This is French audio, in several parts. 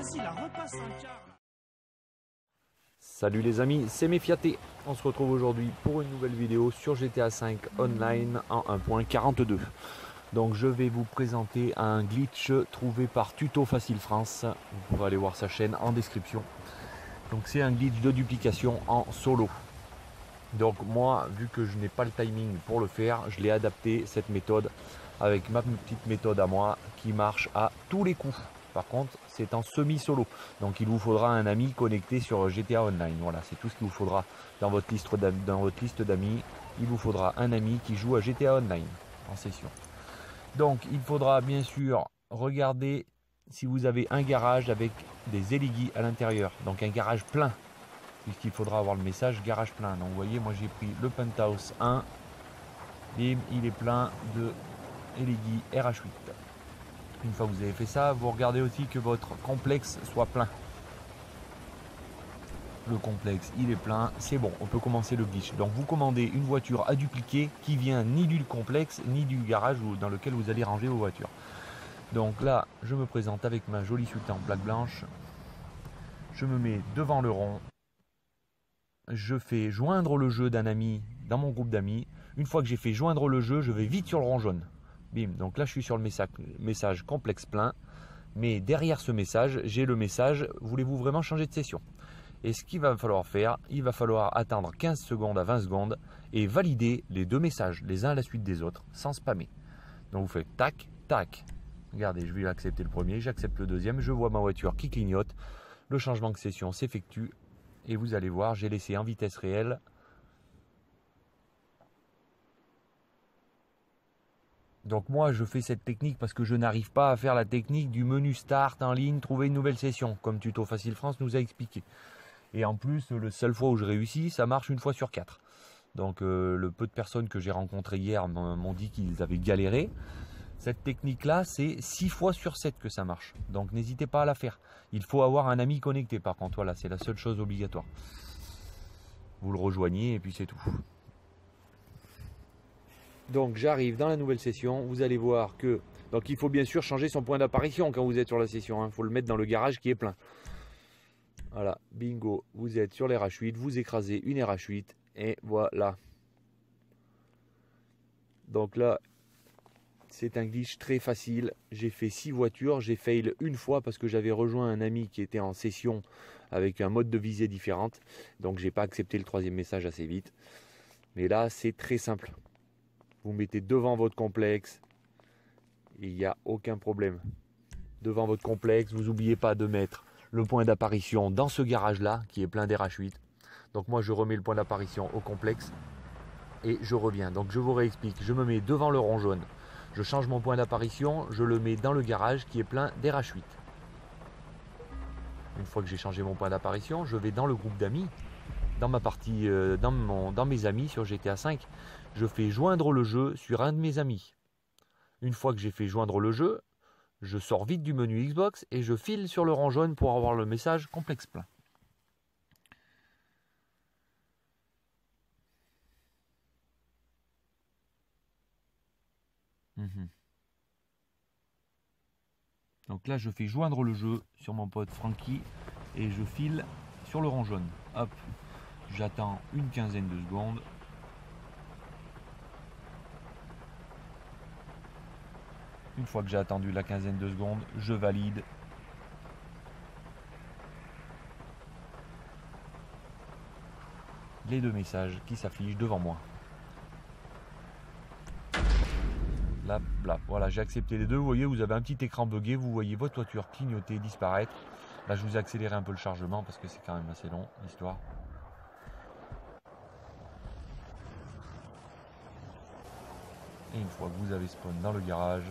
Vas-y, la repasse un quart. Salut les amis, c'est Méfiaté. On se retrouve aujourd'hui pour une nouvelle vidéo sur GTA V Online en 1.42. Donc je vais vous présenter un glitch trouvé par Tuto Facile France. Vous pouvez aller voir sa chaîne en description. Donc c'est un glitch de duplication en solo. Donc moi, vu que je n'ai pas le timing pour le faire, je l'ai adapté cette méthode avec ma petite méthode à moi qui marche à tous les coups. Par contre, c'est en semi-solo. Donc il vous faudra un ami connecté sur GTA Online. Voilà, c'est tout ce qu'il vous faudra dans votre liste d'amis. Il vous faudra un ami qui joue à GTA Online en session. Donc il faudra bien sûr regarder si vous avez un garage avec des éligis à l'intérieur. Donc un garage plein, puisqu'il faudra avoir le message garage plein. Donc vous voyez, moi j'ai pris le Penthouse 1. Bim, il est plein de éligis RH8. Une fois que vous avez fait ça, vous regardez aussi que votre complexe soit plein. Le complexe, il est plein, c'est bon, on peut commencer le glitch. Donc vous commandez une voiture à dupliquer qui vient ni du complexe, ni du garage dans lequel vous allez ranger vos voitures. Donc là, je me présente avec ma jolie suite en plaque blanche. Je me mets devant le rond. Je fais joindre le jeu d'un ami dans mon groupe d'amis. Une fois que j'ai fait joindre le jeu, je vais vite sur le rond jaune. Bim, donc là je suis sur le message complexe plein. Mais derrière ce message, j'ai le message « Voulez-vous vraiment changer de session ?» Et ce qu'il va falloir faire, il va falloir attendre 15 secondes à 20 secondes et valider les deux messages, les uns à la suite des autres, sans spammer. Donc vous faites tac, tac. Regardez, je vais accepter le premier, j'accepte le deuxième, je vois ma voiture qui clignote. Le changement de session s'effectue et vous allez voir, j'ai laissé en vitesse réelle. Donc moi je fais cette technique parce que je n'arrive pas à faire la technique du menu start en ligne, trouver une nouvelle session, comme Tuto Facile France nous a expliqué. Et en plus, le seul fois où je réussis, ça marche une fois sur 4. Donc le peu de personnes que j'ai rencontrées hier m'ont dit qu'ils avaient galéré. Cette technique-là, c'est 6 fois sur 7 que ça marche. Donc n'hésitez pas à la faire. Il faut avoir un ami connecté par contre, voilà, c'est la seule chose obligatoire. Vous le rejoignez et puis c'est tout. Donc j'arrive dans la nouvelle session, vous allez voir que... Donc il faut bien sûr changer son point d'apparition quand vous êtes sur la session, il faut le mettre dans le garage qui est plein. Voilà, bingo, vous êtes sur les RH8, vous écrasez une RH8 et voilà. Donc là, c'est un glitch très facile. J'ai fait 6 voitures, j'ai fail une fois parce que j'avais rejoint un ami qui était en session avec un mode de visée différente. Donc j'ai pas accepté le troisième message assez vite. Mais là, c'est très simple. Vous mettez devant votre complexe et il n'y a aucun problème. Devant votre complexe, vous n'oubliez pas de mettre le point d'apparition dans ce garage là qui est plein d'RH8. Donc moi je remets le point d'apparition au complexe et je reviens. Donc je vous réexplique, je me mets devant le rond jaune, je change mon point d'apparition, je le mets dans le garage qui est plein d'RH8. Une fois que j'ai changé mon point d'apparition, je vais dans le groupe d'amis, dans ma partie, dans mes amis sur GTA V, je fais joindre le jeu sur un de mes amis. Une fois que j'ai fait joindre le jeu, je sors vite du menu Xbox et je file sur le rond jaune pour avoir le message complexe plein. Donc là, je fais joindre le jeu sur mon pote Frankie et je file sur le rond jaune. Hop, j'attends une quinzaine de secondes. Une fois que j'ai attendu la quinzaine de secondes, je valide. Les deux messages qui s'affichent devant moi. Là, là, voilà, j'ai accepté les deux. Vous voyez, vous avez un petit écran buggé. Vous voyez votre voiture clignoter, disparaître. Là, je vous ai accéléré un peu le chargement parce que c'est quand même assez long, l'histoire. Et une fois que vous avez spawn dans le garage,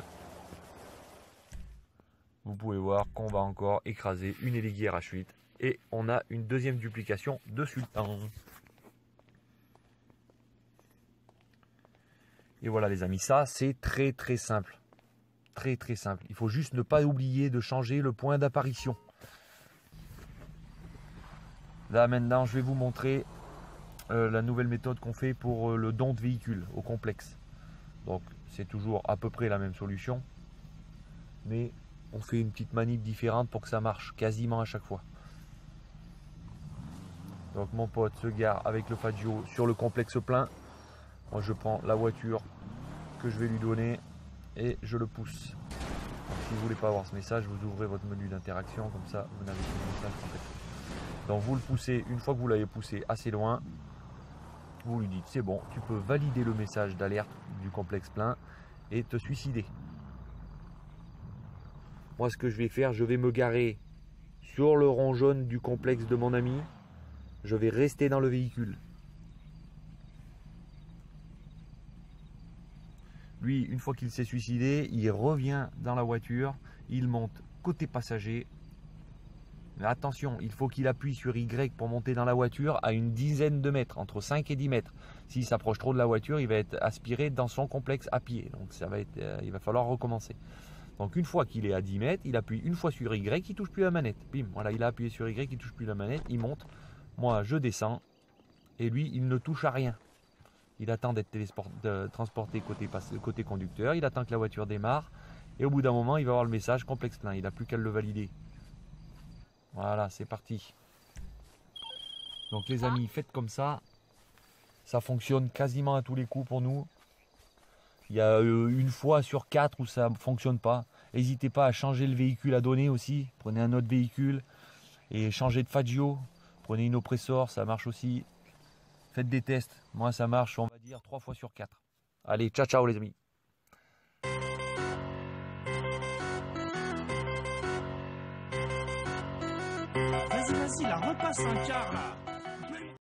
vous pouvez voir qu'on va encore écraser une éligui RH8. Et on a une deuxième duplication de Sultan. Et voilà les amis, ça c'est très très simple. Très très simple. Il faut juste ne pas oublier de changer le point d'apparition. Là maintenant je vais vous montrer la nouvelle méthode qu'on fait pour le don de véhicule au complexe. Donc c'est toujours à peu près la même solution. Mais on fait une petite manip différente pour que ça marche quasiment à chaque fois. Donc mon pote se gare avec le Faggio sur le complexe plein. Moi je prends la voiture que je vais lui donner et je le pousse. Donc, si vous voulez pas avoir ce message, vous ouvrez votre menu d'interaction, comme ça vous n'avez plus le message complexe. Donc vous le poussez, une fois que vous l'avez poussé assez loin, vous lui dites c'est bon, tu peux valider le message d'alerte du complexe plein et te suicider. Moi ce que je vais faire, je vais me garer sur le rond jaune du complexe de mon ami. Je vais rester dans le véhicule. Lui, une fois qu'il s'est suicidé, il revient dans la voiture, il monte côté passager. Mais attention, il faut qu'il appuie sur Y pour monter dans la voiture à une dizaine de mètres, entre 5 et 10 mètres. S'il s'approche trop de la voiture, il va être aspiré dans son complexe à pied. Donc il va falloir recommencer. Donc une fois qu'il est à 10 mètres, il appuie une fois sur Y, il ne touche plus la manette. Bim, voilà, il a appuyé sur Y, il ne touche plus la manette, il monte. Moi, je descends et lui, il ne touche à rien. Il attend d'être transporté côté conducteur, il attend que la voiture démarre et au bout d'un moment, il va avoir le message complexe plein. Il n'a plus qu'à le valider. Voilà, c'est parti. Donc les amis, faites comme ça. Ça fonctionne quasiment à tous les coups pour nous. Il y a une fois sur 4 où ça ne fonctionne pas. N'hésitez pas à changer le véhicule à donner aussi. Prenez un autre véhicule et changez de Faggio. Prenez une oppressor, ça marche aussi. Faites des tests. Moi, ça marche, on va dire, 3 fois sur 4. Allez, ciao, ciao les amis. Vas-y, la repasse un quart là.